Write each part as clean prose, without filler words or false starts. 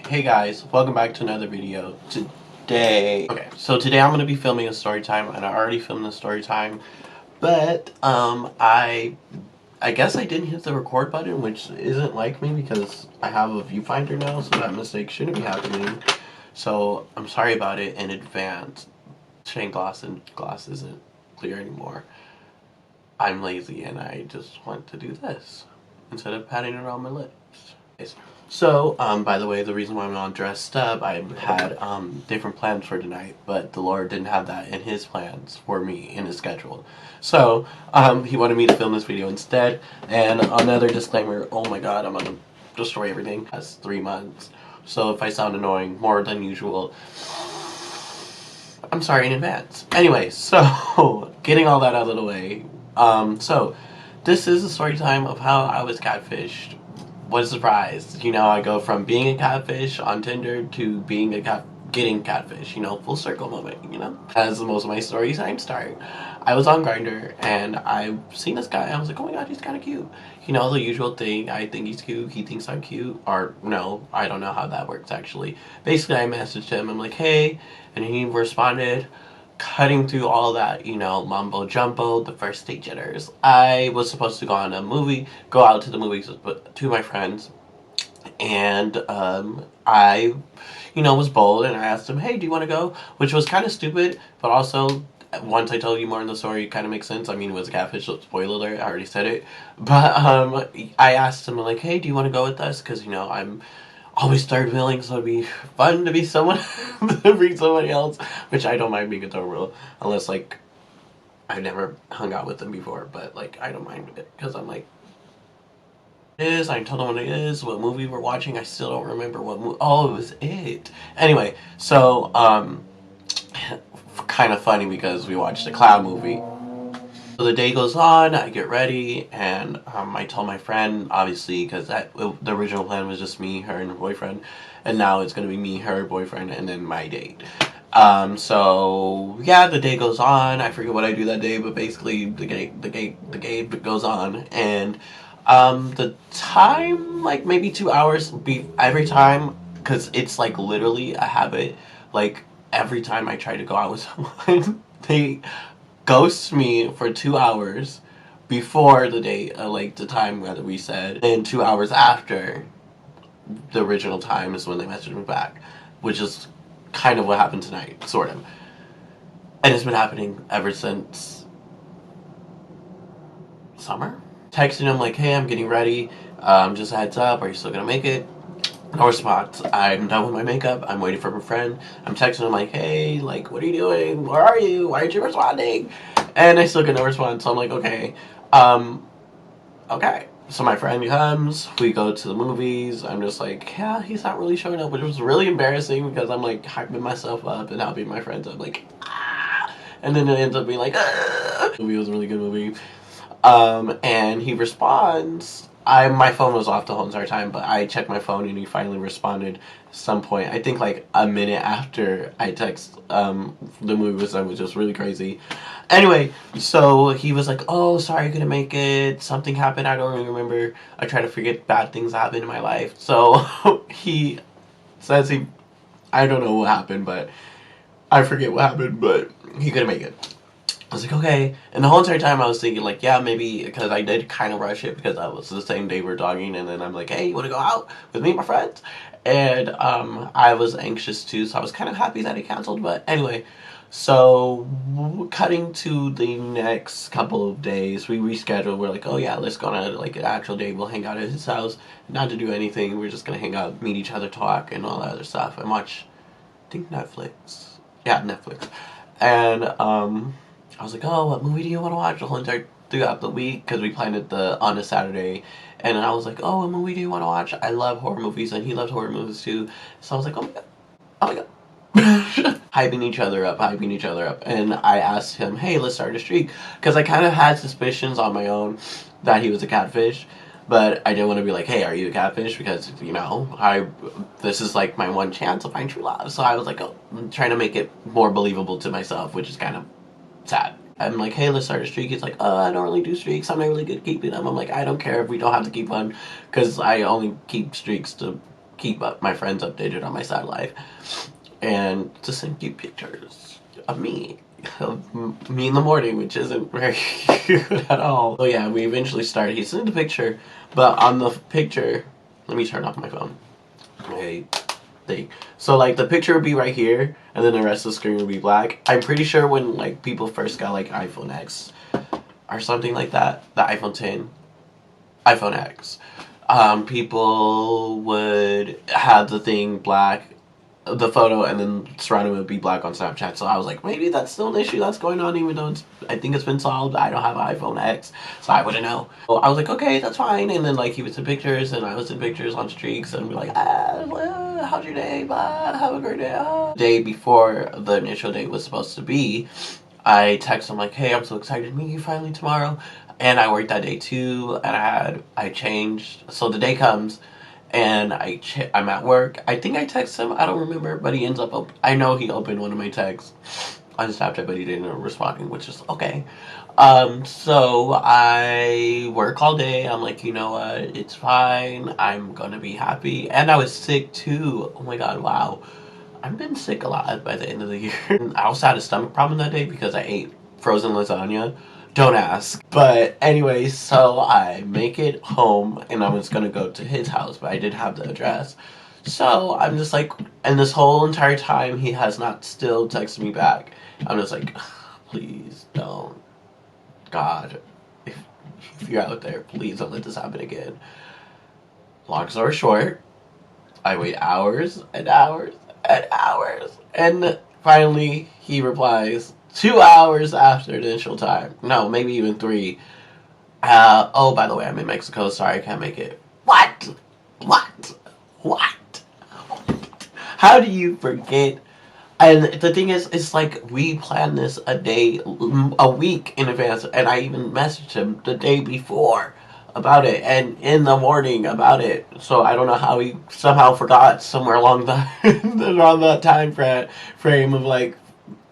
Hey guys, welcome back to another video. Today I'm going to be filming a story time, and I already filmed the story time, but I guess I didn't hit the record button, which isn't like me because I have a viewfinder now, so that mistake shouldn't be happening. So I'm sorry about it in advance. Shane glass isn't clear anymore. I'm lazy and I just want to do this instead of patting it on my lips. So, by the way, the reason why I'm not dressed up, I had different plans for tonight, but the Lord didn't have that in His plans for me in His schedule. So, He wanted me to film this video instead. And another disclaimer: oh my God, I'm gonna destroy everything. That's 3 months. So if I sound annoying more than usual, I'm sorry in advance. Anyway, so getting all that out of the way. So this is a story time of how I was catfished. What a surprise. You know, I go from being a catfish on Tinder to being getting catfish, you know, full circle moment, you know? As most of my story times start. I was on Grindr and I seen this guy, I was like, oh my God, he's kinda cute. You know, the usual thing, I think he's cute, he thinks I'm cute, or no, I don't know how that works actually. Basically I messaged him, I'm like, hey, and he responded, cutting through all that, you know, mumbo jumbo, the first date jitters. I was supposed to go out to the movies with two of my friends, and I, you know, was bold and I asked him, hey, do you want to go? Which was kind of stupid, but also once I told you more in the story, it kind of makes sense. I mean, it was a catfish, so spoiler alert, I already said it. But I asked him, like, hey, do you want to go with us? Because, you know, I'm always third wheeling, so it'd be fun to be someone to bring somebody else, which I don't mind being a third wheel, unless like I've never hung out with them before, but like I don't mind it because I'm like, it is. I told them what it is, what movie we're watching. I still don't remember what movie. Oh, it was it. Anyway, so kind of funny because we watched a clown movie. So the day goes on, I get ready, and I tell my friend, obviously, because the original plan was just me, her, and her boyfriend, and now it's going to be me, her, boyfriend, and then my date. So yeah, the day goes on. I forget what I do that day, but basically the game goes on, and the time, like maybe 2 hours, every time, because it's like literally a habit. Like every time I try to go out with someone, they ghosts me for 2 hours before the date, like the time that we said, and 2 hours after the original time is when they messaged me back, which is kind of what happened tonight, sort of. And it's been happening ever since summer. Texting him like, hey, I'm getting ready, just a heads up, are you still gonna make it? No response. I'm done with my makeup. I'm waiting for my friend. I'm texting him like, hey, like, what are you doing? Where are you? Why aren't you responding? And I still get no response. So I'm like, okay. Okay. So my friend comes. We go to the movies. I'm just like, yeah, he's not really showing up, which was really embarrassing because I'm like hyping myself up and helping my friends up, like, ah. And then it ends up being like, ah. The movie was a really good movie. And he responds. My phone was off the whole entire time, but I checked my phone and he finally responded at some point. I think like a minute after I text the movie was done, which was really crazy. Anyway, so he was like, oh, sorry I couldn't make it. Something happened. I don't really remember. I try to forget bad things that happened in my life. So he says I don't know what happened, but I forget what happened, but he couldn't make it. I was like, okay. And the whole entire time I was thinking, like, yeah, maybe, because I did kind of rush it because that was the same day we were dogging, and then I'm like, hey, you want to go out with me and my friends? And I was anxious too, so I was kind of happy that he canceled, but anyway. So, cutting to the next couple of days, we rescheduled. We're like, oh yeah, let's go on like an actual day. We'll hang out at his house, not to do anything. We're just going to hang out, meet each other, talk, and all that other stuff, and watch, I think, Netflix. Yeah, Netflix. And, I was like, oh, what movie do you want to watch? The whole entire throughout the week, because we planned it on a Saturday, and I was like, oh, what movie do you want to watch? I love horror movies, and he loves horror movies too. So I was like, oh my God, oh my God. Hyping each other up, and I asked him, hey, let's start a streak, because I kind of had suspicions on my own that he was a catfish, but I didn't want to be like, hey, are you a catfish? Because, you know, this is like my one chance to find true love. So I was like, oh, I'm trying to make it more believable to myself, which is kind of sad. I'm like, hey, let's start a streak. He's like, oh, I don't really do streaks. I'm not really good at keeping them. I'm like, I don't care if we don't have to keep one, because I only keep streaks to keep up my friends updated on my sad life, and to send cute pictures of me in the morning, which isn't very cute at all. So yeah, we eventually started. He sent the picture, but on the picture, let me turn off my phone. Thing. So like the picture would be right here, and then the rest of the screen would be black. I'm pretty sure when like people first got like iPhone X or something like that, the iPhone 10, iPhone X, people would have the thing black, the photo, and then surrounding would be black on Snapchat. So I was like, maybe that's still an issue that's going on, even though I think it's been solved. I don't have an iPhone X, so I wouldn't know. So I was like, okay, that's fine. And then like he was in pictures, and I was in pictures on streaks, and we're like, how's your day? Bye, have a great day. The day before the initial date was supposed to be, I text him like, hey, I'm so excited to meet you finally tomorrow. And I worked that day too, and I changed. So the day comes, and I'm at work. I think I text him. I don't remember, but he ends up. I know he opened one of my texts on Snapchat, but he didn't respond, which is okay. So I work all day. I'm like, you know what? It's fine. I'm gonna be happy. And I was sick too. Oh my god! Wow, I've been sick a lot by the end of the year. I also had a stomach problem that day because I ate frozen lasagna. Don't ask. But anyway, so I make it home, and I was gonna go to his house, but I didn't have the address. So I'm just like, and this whole entire time he has not still texted me back. I'm just like, please don't. God, if you're out there, please don't let this happen again. Long story short, I wait hours and hours and hours, and finally he replies 2 hours after the initial time. No, maybe even 3. Oh, by the way, I'm in Mexico. Sorry, I can't make it. What? What? What? How do you forget? And the thing is, it's like we planned this a week in advance, and I even messaged him the day before about it, and in the morning about it. So I don't know how he somehow forgot somewhere along the around that time frame of like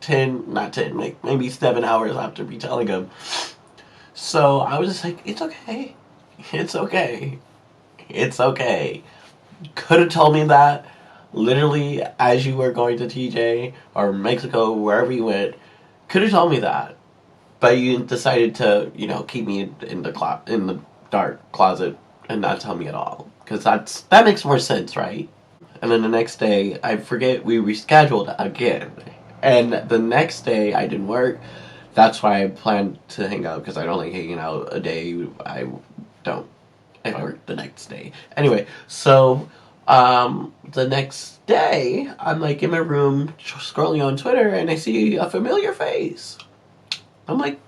10, not 10, like maybe 7 hours after me telling him. So I was just like, it's okay. It's okay. It's okay. Could have told me that literally as you were going to TJ or Mexico, wherever you went. Could have told me that. But you decided to, keep me in the dark closet and not tell me at all. Because that makes more sense, right? And then the next day, I forget, we rescheduled again. And the next day, I didn't work. That's why I planned to hang out, because I don't like hanging out a day. I don't, if I work the next day. Anyway, so the next day, I'm like in my room scrolling on Twitter, and I see a familiar face. I'm like,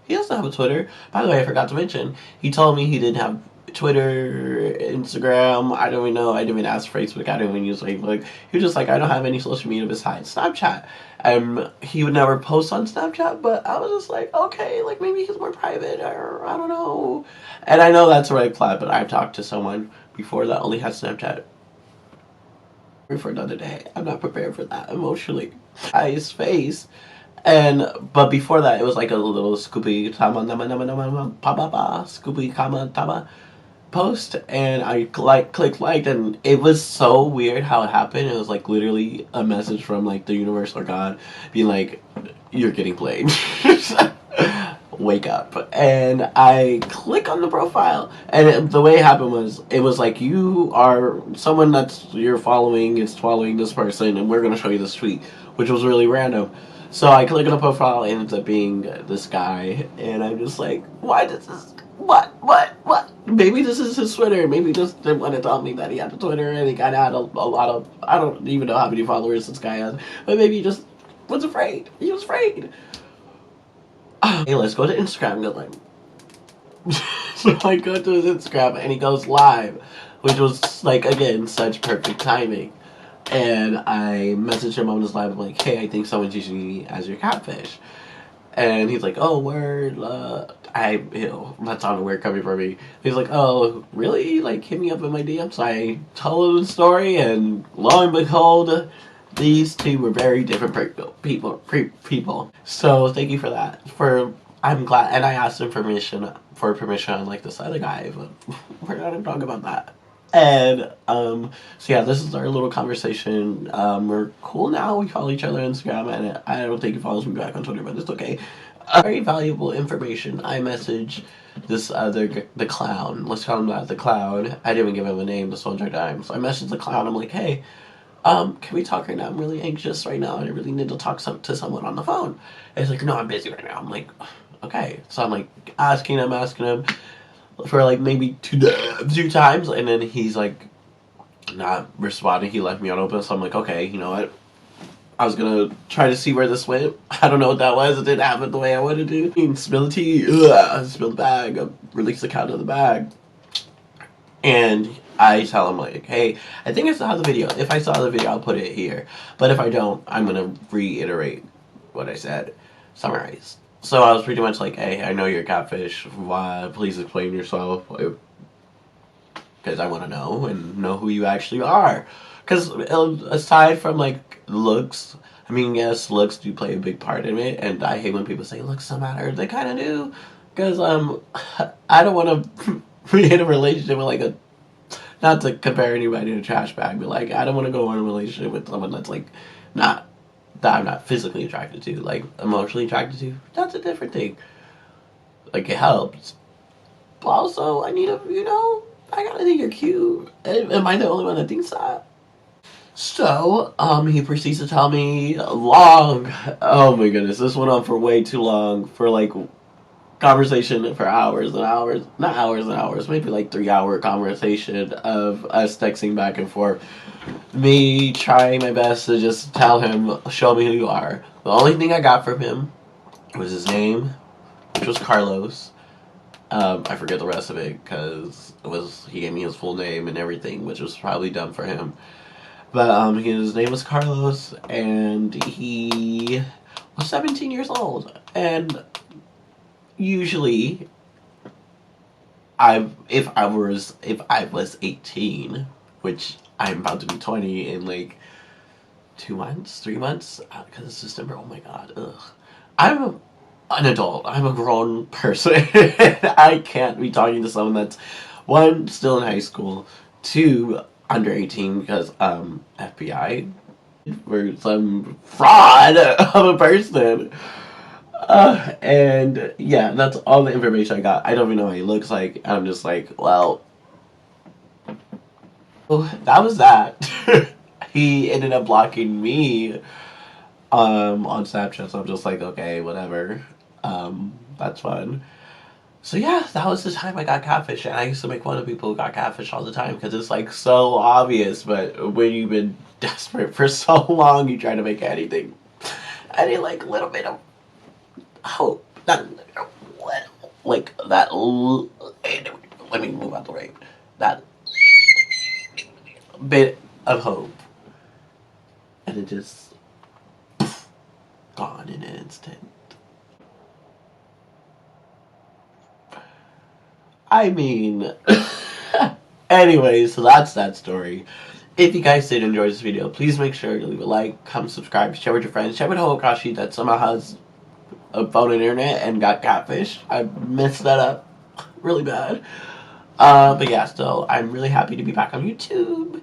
he doesn't have a Twitter. By the way, I forgot to mention, he told me he didn't have Twitter, Instagram. I don't even know. I didn't even ask for Facebook. I don't even use Facebook. He was just like, I don't have any social media besides Snapchat. He would never post on Snapchat, but I was just like, okay, like maybe he's more private, or I don't know. And I know that's a red flag, but I've talked to someone before that only had Snapchat. For another day. I'm not prepared for that emotionally. His face. But before that, it was like a little Scooby Tama Nama Nama Nama Pa Scooby Kama Tama post, and I clicked like, and it was so weird how it happened. It was like literally a message from like the universe or God being like, you're getting played. Wake up. And I click on the profile, and the way it happened was, it was like, you are someone you're following is following this person, and we're going to show you this tweet, which was really random. So I click on the profile, and it ends up being this guy, and I'm just like, why does this, what? Maybe this is his Twitter. Maybe he just didn't want to tell me that he had a Twitter, and he kind of had a lot of, I don't even know how many followers this guy has, but maybe he just was afraid. He was afraid. Hey, let's go to Instagram and go live. So I go to his Instagram, and he goes live, which was like, again, such perfect timing. And I messaged him on his live. I'm like, hey, I think someone's using me as your catfish. And he's like, oh, word. That's on word coming from me. He's like, oh, really? Like, hit me up in my DM. So I told him the story, and lo and behold, these two were very different people. So thank you for that. I'm glad, and I asked him for permission on like this other guy, but we're not gonna talk about that. And so yeah, this is our little conversation. We're cool now. We follow each other on Instagram, and I don't think he follows me back on Twitter, but it's okay. Very valuable information. I message this other the clown. Let's call him that, the clown. I didn't even give him a name this whole entire time. So I messaged the clown. I'm like, hey, can we talk right now? I'm really anxious right now, and I really need to talk to someone on the phone. And he's like, no, I'm busy right now. I'm like, okay. So I'm like asking him for like maybe two times, and then he's like not responding. He left me on open, so I'm like, okay, you know what? I was gonna try to see where this went. I don't know what that was. It didn't happen the way I wanted to. Spill the tea. Ugh, spill the bag. Release the cat out of the bag. And I tell him like, hey, I think I saw the video. If I saw the video, I'll put it here. But if I don't, I'm gonna reiterate what I said. Summarize. So I was pretty much like, hey, I know you're a catfish. Why? Please explain yourself. Because I want to know and know who you actually are. Because aside from like looks, I mean, yes, looks do play a big part in it, and I hate when people say looks don't matter. They kind of do, because I don't want to be in a relationship with like a, not to compare anybody to a trash bag, but like I don't want to go in a relationship with someone that's like not, that I'm not physically attracted to, like emotionally attracted to. That's a different thing. Like it helps, but also I need a, you know, I gotta think you're cute. Am I the only one that thinks that? So, he proceeds to tell me long, oh my goodness, this went on for way too long, for like, conversation for hours and hours, not hours and hours, maybe like 3 hour conversation of us texting back and forth. Me trying my best to just tell him, show me who you are. The only thing I got from him was his name, which was Carlos. I forget the rest of it, because he gave me his full name and everything, which was probably dumb for him. But his name was Carlos, and he was 17 years old. And usually, if I was 18, which I'm about to be 20 in like 2 months, 3 months, because it's December. Oh my god, ugh. I'm an adult. I'm a grown person. I can't be talking to someone that's, one, still in high school, two, under 18, because FBI, for some fraud of a person. And yeah, that's all the information I got. I don't even know what he looks like. I'm just like, well, that was that. He ended up blocking me on Snapchat, so I'm just like, okay, whatever. That's fun. So yeah, that was the time I got catfish, and I used to make fun of people who got catfish all the time because it's like so obvious. But when you've been desperate for so long, you try to make anything, any like little bit of hope, not like that. Let me move out the way. That bit of hope, and it just gone in an instant. I mean, anyways, so that's that story. If you guys did enjoy this video, please make sure to leave a like, comment, subscribe, share with your friends, share with Hokashi that somehow has a phone and internet and got catfish. I messed that up really bad. But yeah, so I'm really happy to be back on YouTube.